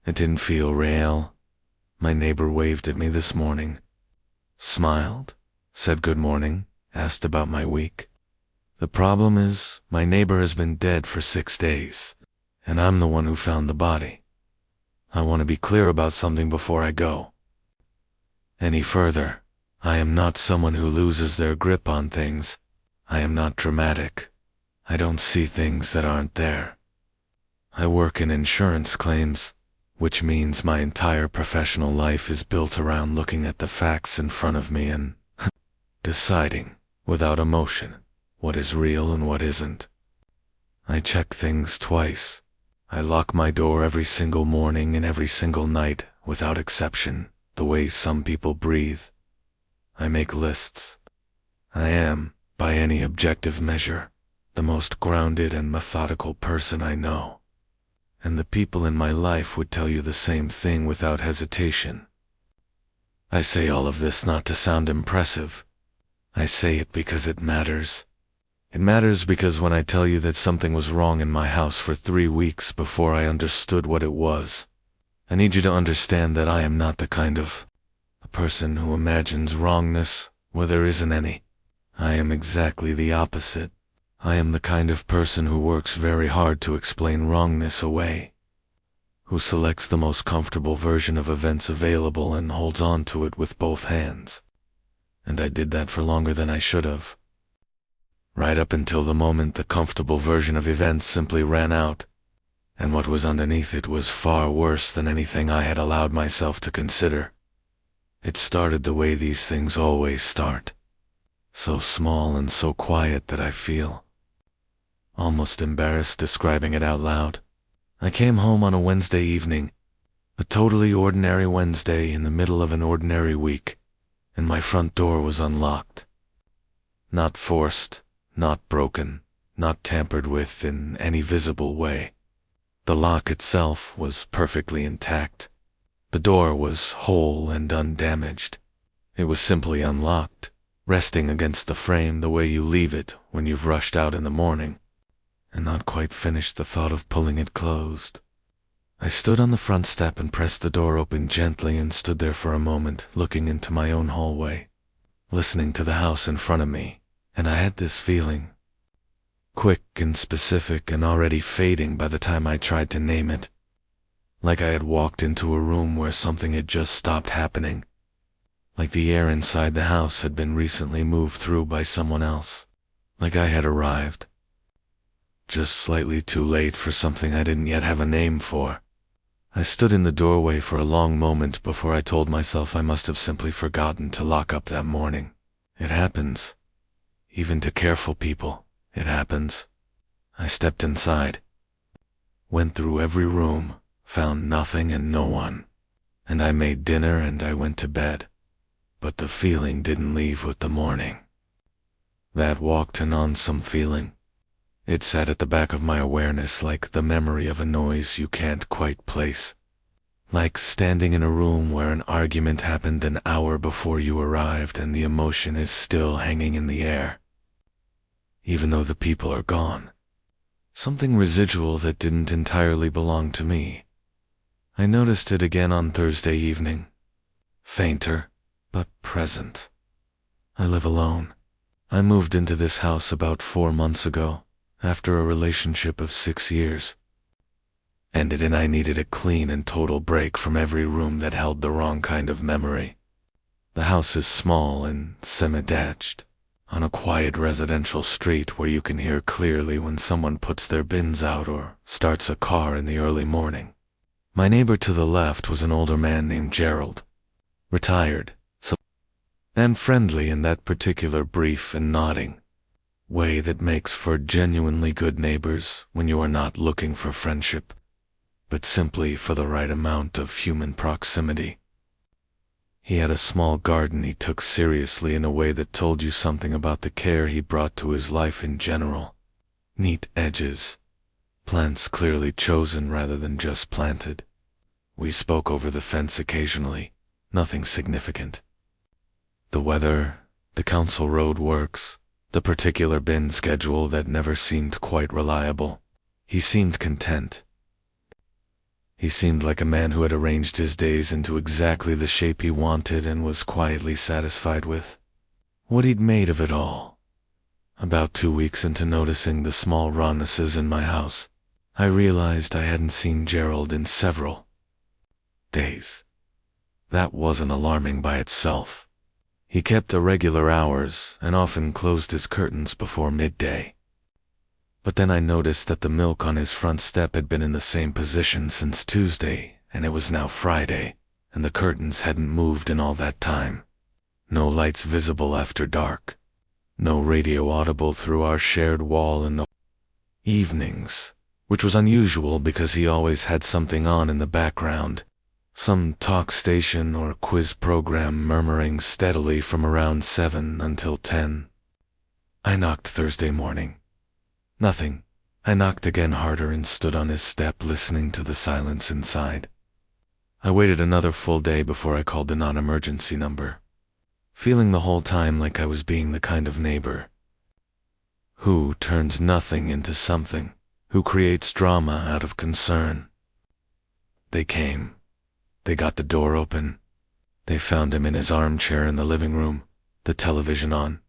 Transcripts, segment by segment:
It didn't feel real. My neighbor waved at me this morning, smiled, said good morning, asked about my week. The problem is, my neighbor has been dead for 6 days, and I'm the one who found the body. I want to be clear about something before I go any further. I am not someone who loses their grip on things. I am not dramatic. I don't see things that aren't there. I work in insurance claims, which means my entire professional life is built around looking at the facts in front of me and deciding, without emotion, what is real and what isn't. I check things twice. I lock my door every single morning and every single night, without exception, the way some people breathe. I make lists. I am, by any objective measure, the most grounded and methodical person I know. And the people in my life would tell you the same thing without hesitation. I say all of this not to sound impressive. I say it because it matters. It matters because when I tell you that something was wrong in my house for 3 weeks before I understood what it was, I need you to understand that I am not the kind of a person who imagines wrongness where there isn't any. I am exactly the opposite. I am the kind of person who works very hard to explain wrongness away, who selects the most comfortable version of events available and holds on to it with both hands. And I did that for longer than I should have. Right up until the moment the comfortable version of events simply ran out, and what was underneath it was far worse than anything I had allowed myself to consider. It started the way these things always start, so small and so quiet that I feel almost embarrassed describing it out loud. I came home on a Wednesday evening, a totally ordinary Wednesday in the middle of an ordinary week, and my front door was unlocked. Not forced, not broken, not tampered with in any visible way. The lock itself was perfectly intact. The door was whole and undamaged. It was simply unlocked, resting against the frame the way you leave it when you've rushed out in the morning, and not quite finished the thought of pulling it closed. I stood on the front step and pressed the door open gently and stood there for a moment, looking into my own hallway, listening to the house in front of me, and I had this feeling, quick and specific and already fading by the time I tried to name it, like I had walked into a room where something had just stopped happening, like the air inside the house had been recently moved through by someone else, like I had arrived just slightly too late for something I didn't yet have a name for. I stood in the doorway for a long moment before I told myself I must have simply forgotten to lock up that morning. It happens. Even to careful people, it happens. I stepped inside, went through every room, found nothing and no one, and I made dinner and I went to bed. But the feeling didn't leave with the morning. That walked and on some feeling. It sat at the back of my awareness like the memory of a noise you can't quite place. Like standing in a room where an argument happened an hour before you arrived and the emotion is still hanging in the air, even though the people are gone. Something residual that didn't entirely belong to me. I noticed it again on Thursday evening. Fainter, but present. I live alone. I moved into this house about 4 months ago, after a relationship of 6 years. Ended and I needed a clean and total break from every room that held the wrong kind of memory. The house is small and semi-detached, on a quiet residential street where you can hear clearly when someone puts their bins out or starts a car in the early morning. My neighbor to the left was an older man named Gerald, retired, and friendly in that particular brief and nodding way that makes for genuinely good neighbors when you are not looking for friendship, but simply for the right amount of human proximity. He had a small garden he took seriously in a way that told you something about the care he brought to his life in general. Neat edges, plants clearly chosen rather than just planted. We spoke over the fence occasionally, nothing significant. The weather, the council road works, the particular bin schedule that never seemed quite reliable. He seemed content. He seemed like a man who had arranged his days into exactly the shape he wanted and was quietly satisfied with what he'd made of it all. About 2 weeks into noticing the small rawnesses in my house, I realized I hadn't seen Gerald in several days. That wasn't alarming by itself. He kept irregular hours and often closed his curtains before midday. But then I noticed that the milk on his front step had been in the same position since Tuesday, and it was now Friday, and the curtains hadn't moved in all that time. No lights visible after dark. No radio audible through our shared wall in the evenings, which was unusual because he always had something on in the background. Some talk station or quiz program murmuring steadily from around 7 until 10. I knocked Thursday morning. Nothing. I knocked again harder and stood on his step listening to the silence inside. I waited another full day before I called the non-emergency number, feeling the whole time like I was being the kind of neighbor who turns nothing into something, who creates drama out of concern. They came. They got the door open. They found him in his armchair in the living room, the television on,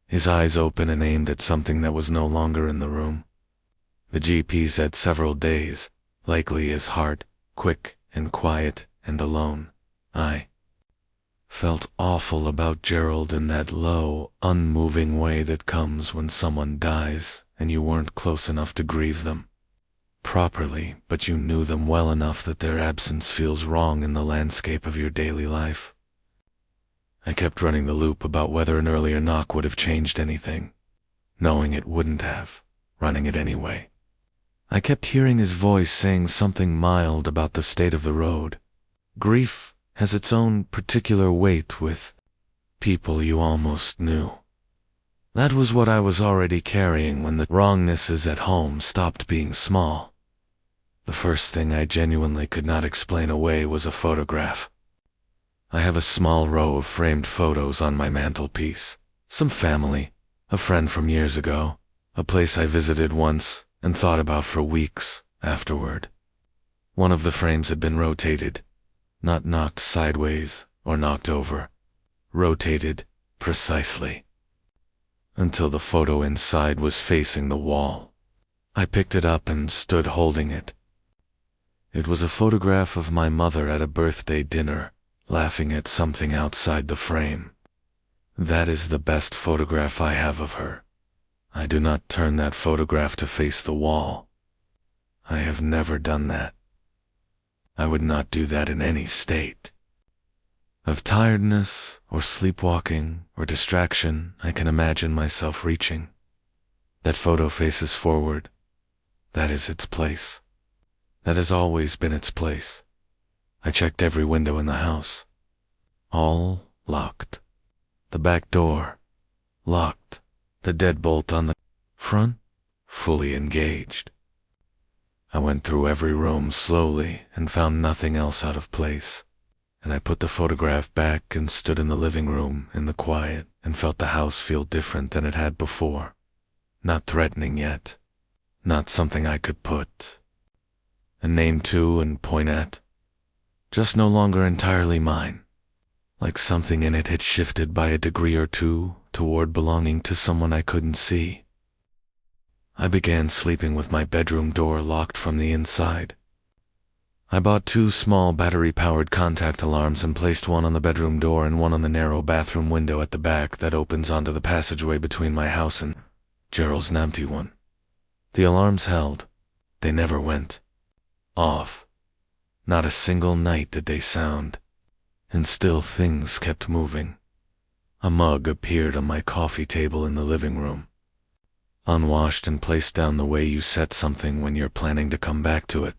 his eyes open and aimed at something that was no longer in the room. The GP said several days, likely his heart, quick and quiet and alone. I felt awful about Gerald in that low, unmoving way that comes when someone dies and you weren't close enough to grieve them properly, but you knew them well enough that their absence feels wrong in the landscape of your daily life. I kept running the loop about whether an earlier knock would have changed anything, knowing it wouldn't have, running it anyway. I kept hearing his voice saying something mild about the state of the road. Grief has its own particular weight with people you almost knew. That was what I was already carrying when the wrongnesses at home stopped being small. The first thing I genuinely could not explain away was a photograph. I have a small row of framed photos on my mantelpiece. Some family, a friend from years ago, a place I visited once and thought about for weeks afterward. One of the frames had been rotated, not knocked sideways or knocked over. Rotated precisely, until the photo inside was facing the wall. I picked it up and stood holding it. It was a photograph of my mother at a birthday dinner, laughing at something outside the frame. That is the best photograph I have of her. I do not turn that photograph to face the wall. I have never done that. I would not do that in any state of tiredness or sleepwalking or distraction. I can imagine myself reaching. That photo faces forward. That is its place. That has always been its place. I checked every window in the house. All locked. The back door locked. The deadbolt on the front fully engaged. I went through every room slowly and found nothing else out of place. And I put the photograph back and stood in the living room in the quiet and felt the house feel different than it had before. Not threatening yet. Not something I could put a name to and point at. Just no longer entirely mine. Like something in it had shifted by a degree or two toward belonging to someone I couldn't see. I began sleeping with my bedroom door locked from the inside. I bought 2 small battery-powered contact alarms and placed one on the bedroom door and one on the narrow bathroom window at the back that opens onto the passageway between my house and Gerald's empty one. The alarms held. They never went off. Not a single night did they sound. And still things kept moving. A mug appeared on my coffee table in the living room, unwashed and placed down the way you set something when you're planning to come back to it.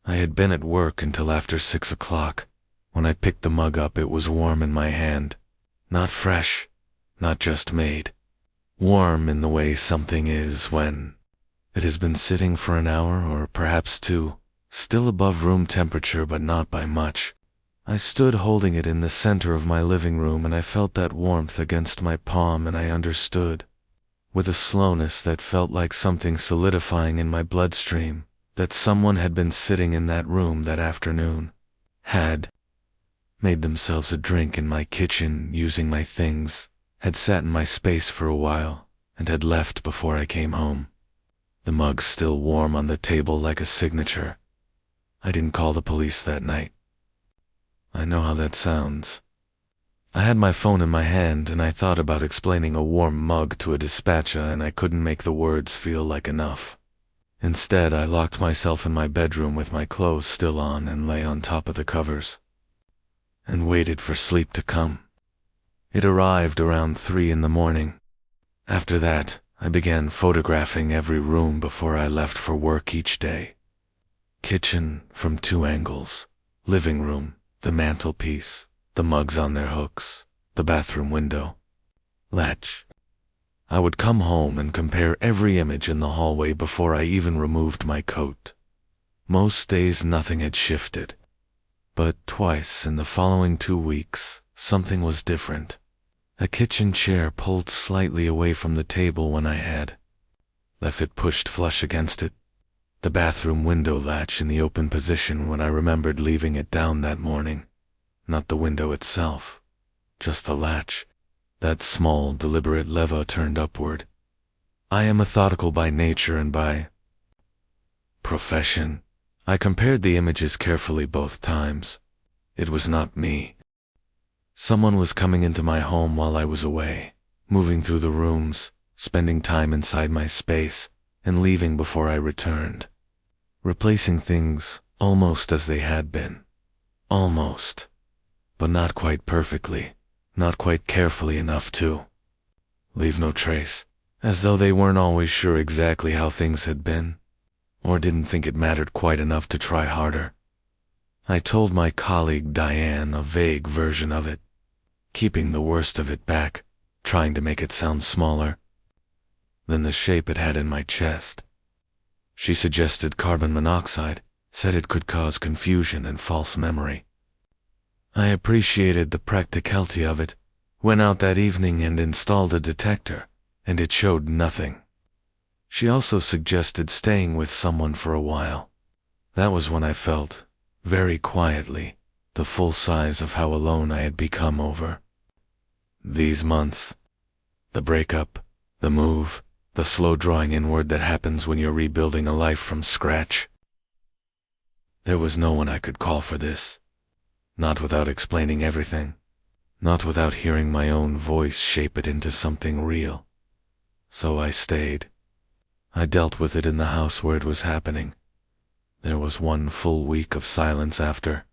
I had been at work until after 6 o'clock. When I picked the mug up, it was warm in my hand. Not fresh, not just made. Warm in the way something is when it has been sitting for an hour or perhaps 2, still above room temperature but not by much. I stood holding it in the center of my living room and I felt that warmth against my palm and I understood, with a slowness that felt like something solidifying in my bloodstream, that someone had been sitting in that room that afternoon, had made themselves a drink in my kitchen using my things, had sat in my space for a while, and had left before I came home. The mug still warm on the table like a signature. I didn't call the police that night. I know how that sounds. I had my phone in my hand and I thought about explaining a warm mug to a dispatcher, and I couldn't make the words feel like enough. Instead, I locked myself in my bedroom with my clothes still on and lay on top of the covers and waited for sleep to come. It arrived around 3 in the morning. After that, I began photographing every room before I left for work each day. Kitchen from 2 angles, living room, the mantelpiece, the mugs on their hooks, the bathroom window, latch. I would come home and compare every image in the hallway before I even removed my coat. Most days nothing had shifted, but twice in the following 2 weeks, something was different. A kitchen chair pulled slightly away from the table when I had left it pushed flush against it. The bathroom window latch in the open position when I remembered leaving it down that morning. Not the window itself, just the latch, that small, deliberate lever turned upward. I am methodical by nature and by profession. I compared the images carefully both times. It was not me. Someone was coming into my home while I was away, moving through the rooms, spending time inside my space, and leaving before I returned. Replacing things almost as they had been. Almost. But not quite perfectly, not quite carefully enough to leave no trace, as though they weren't always sure exactly how things had been, or didn't think it mattered quite enough to try harder. I told my colleague Diane a vague version of it, keeping the worst of it back, trying to make it sound smaller than the shape it had in my chest. She suggested carbon monoxide, said it could cause confusion and false memory. I appreciated the practicality of it, went out that evening and installed a detector, and it showed nothing. She also suggested staying with someone for a while. That was when I felt, very quietly, the full size of how alone I had become over these months. The breakup, the move, the slow drawing inward that happens when you're rebuilding a life from scratch. There was no one I could call for this. Not without explaining everything. Not without hearing my own voice shape it into something real. So I stayed. I dealt with it in the house where it was happening. There was 1 full week of silence after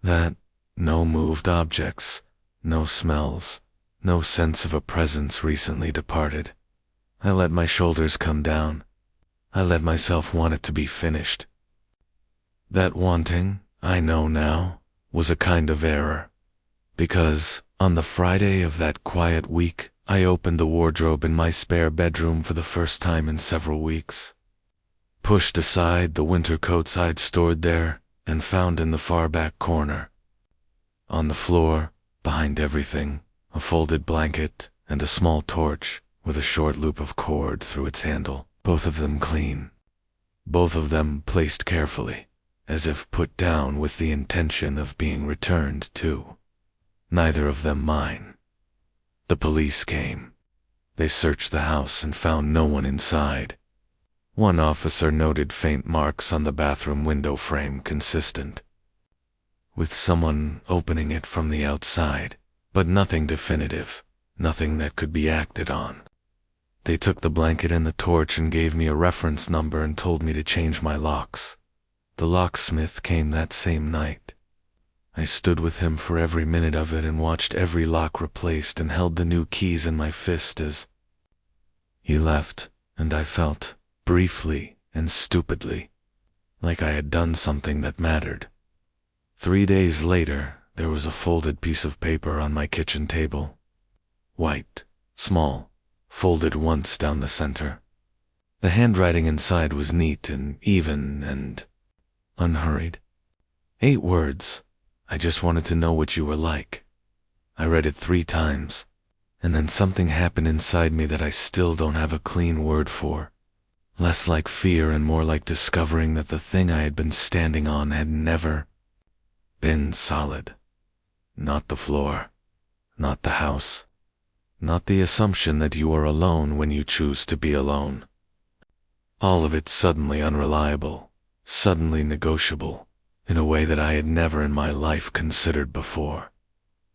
that. No moved objects, no smells, no sense of a presence recently departed. I let my shoulders come down. I let myself want it to be finished. That wanting, I know now, was a kind of error. Because, on the Friday of that quiet week, I opened the wardrobe in my spare bedroom for the first time in several weeks. Pushed aside the winter coats I'd stored there, and found in the far back corner. On the floor, behind everything, a folded blanket and a small torch with a short loop of cord through its handle, both of them clean. Both of them placed carefully, as if put down with the intention of being returned to. Neither of them mine. The police came. They searched the house and found no one inside. One officer noted faint marks on the bathroom window frame consistent with someone opening it from the outside, but nothing definitive, nothing that could be acted on. They took the blanket and the torch and gave me a reference number and told me to change my locks. The locksmith came that same night. I stood with him for every minute of it and watched every lock replaced and held the new keys in my fist as he left, and I felt, briefly and stupidly, like I had done something that mattered. 3 days later, there was a folded piece of paper on my kitchen table. White, small, folded once down the center. The handwriting inside was neat and even and unhurried. 8 words. I just wanted to know what you were like. I read it 3 times, and then something happened inside me that I still don't have a clean word for. less like fear and more like discovering that the thing I had been standing on had never been solid. Not the floor, not the house, not the assumption that you are alone when you choose to be alone. All of it suddenly unreliable, suddenly negotiable, in a way that I had never in my life considered before.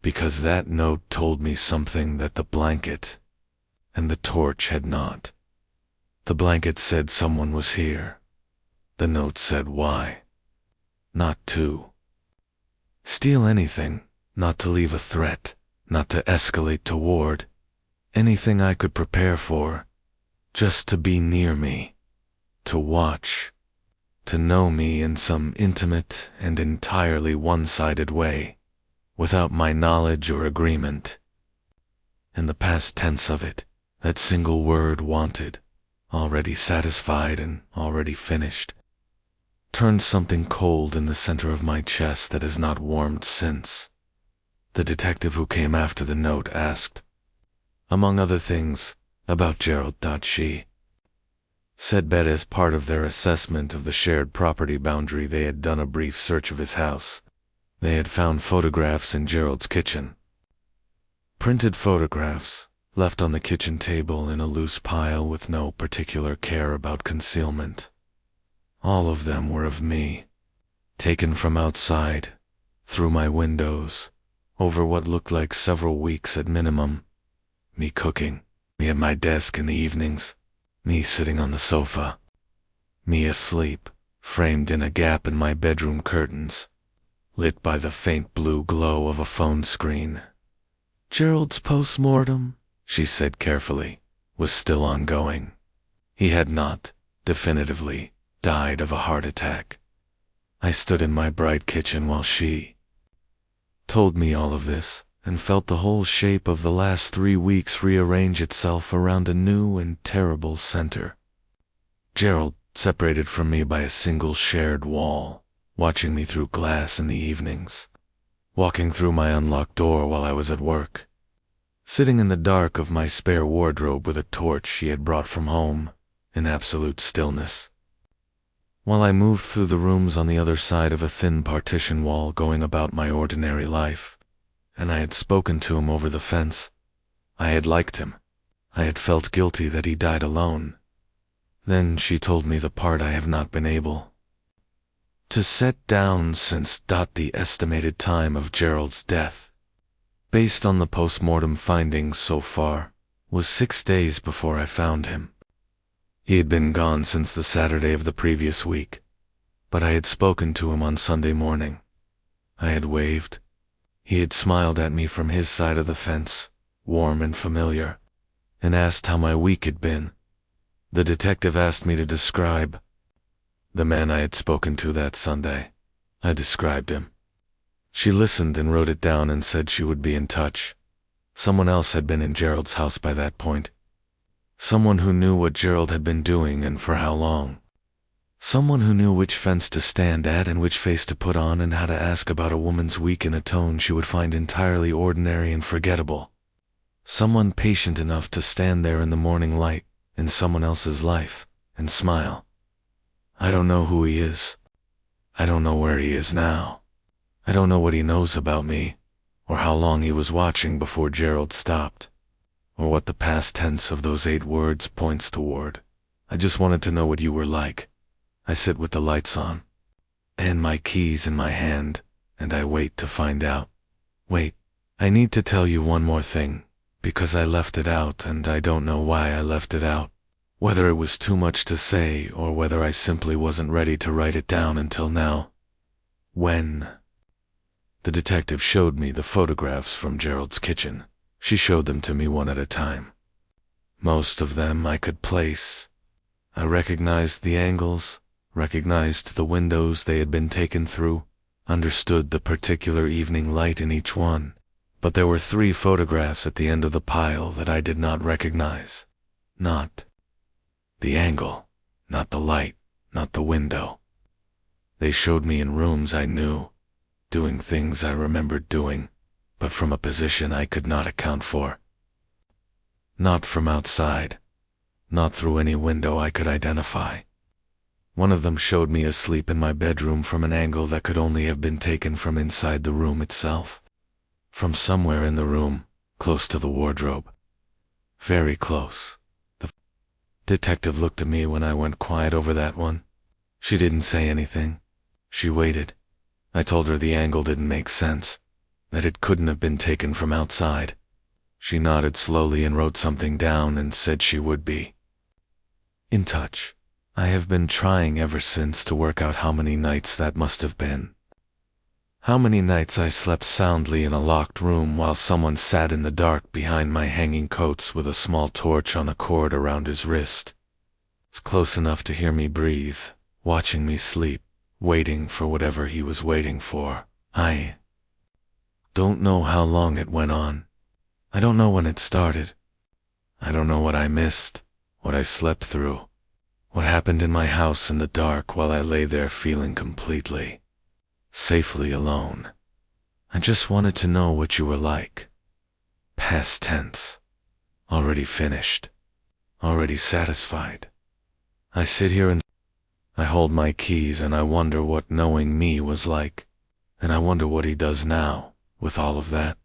Because that note told me something that the blanket and the torch had not. The blanket said someone was here. The note said why. Not to steal anything, not to leave a threat, not to escalate toward anything I could prepare for, just to be near me, to watch, to know me in some intimate and entirely one-sided way, without my knowledge or agreement. In the past tense of it, that single word wanted, already satisfied and already finished, turned something cold in the center of my chest that has not warmed since. The detective who came after the note asked, among other things, about Gerald. She said that as part of their assessment of the shared property boundary they had done a brief search of his house. They had found photographs in Gerald's kitchen. Printed photographs, left on the kitchen table in a loose pile with no particular care about concealment. All of them were of me, taken from outside, through my windows, over what looked like several weeks at minimum. Me cooking, me at my desk in the evenings, me sitting on the sofa, me asleep, framed in a gap in my bedroom curtains, lit by the faint blue glow of a phone screen. Gerald's post-mortem, she said carefully, was still ongoing. He had not, definitively, died of a heart attack. I stood in my bright kitchen while she told me all of this, and felt the whole shape of the last 3 weeks rearrange itself around a new and terrible center. Gerald, separated from me by a single shared wall, watching me through glass in the evenings, walking through my unlocked door while I was at work, sitting in the dark of my spare wardrobe with a torch he had brought from home, in absolute stillness, while I moved through the rooms on the other side of a thin partition wall going about my ordinary life. And I had spoken to him over the fence. I had liked him. I had felt guilty that he died alone. Then she told me the part I have not been able to set down since the estimated time of Gerald's death, based on the post-mortem findings so far, was 6 days before I found him. He had been gone since the Saturday of the previous week, but I had spoken to him on Sunday morning. I had waved. He had smiled at me from his side of the fence, warm and familiar, and asked how my week had been. The detective asked me to describe the man I had spoken to that Sunday. I described him. She listened and wrote it down and said she would be in touch. Someone else had been in Gerald's house by that point. Someone who knew what Gerald had been doing and for how long. Someone who knew which fence to stand at and which face to put on and how to ask about a woman's week in a tone she would find entirely ordinary and forgettable. Someone patient enough to stand there in the morning light, in someone else's life, and smile. I don't know who he is. I don't know where he is now. I don't know what he knows about me, or how long he was watching before Gerald stopped, or what the past tense of those 8 words points toward. I just wanted to know what you were like. I sit with the lights on, and my keys in my hand, and I wait to find out. Wait, I need to tell you one more thing, because I left it out and I don't know why I left it out. Whether it was too much to say or whether I simply wasn't ready to write it down until now. When the detective showed me the photographs from Gerald's kitchen, she showed them to me one at a time. Most of them I could place. I recognized the angles, recognized the windows they had been taken through, understood the particular evening light in each one, but there were 3 photographs at the end of the pile that I did not recognize. Not the angle, not the light, not the window. They showed me in rooms I knew, doing things I remembered doing, but from a position I could not account for. Not from outside. not through any window I could identify. One of them showed me asleep in my bedroom from an angle that could only have been taken from inside the room itself. From somewhere in the room, close to the wardrobe. Very close. The detective looked at me when I went quiet over that one. She didn't say anything. She waited. I told her the angle didn't make sense, that it couldn't have been taken from outside. She nodded slowly and wrote something down and said she would be in touch. I have been trying ever since to work out how many nights that must have been. How many nights I slept soundly in a locked room while someone sat in the dark behind my hanging coats with a small torch on a cord around his wrist. It's close enough to hear me breathe, watching me sleep, waiting for whatever he was waiting for. I don't know how long it went on. I don't know when it started. I don't know what I missed, what I slept through, what happened in my house in the dark while I lay there feeling completely, safely alone. I just wanted to know what you were like. Past tense. Already finished. Already satisfied. I sit here and I hold my keys and I wonder what knowing me was like. And I wonder what he does now, with all of that.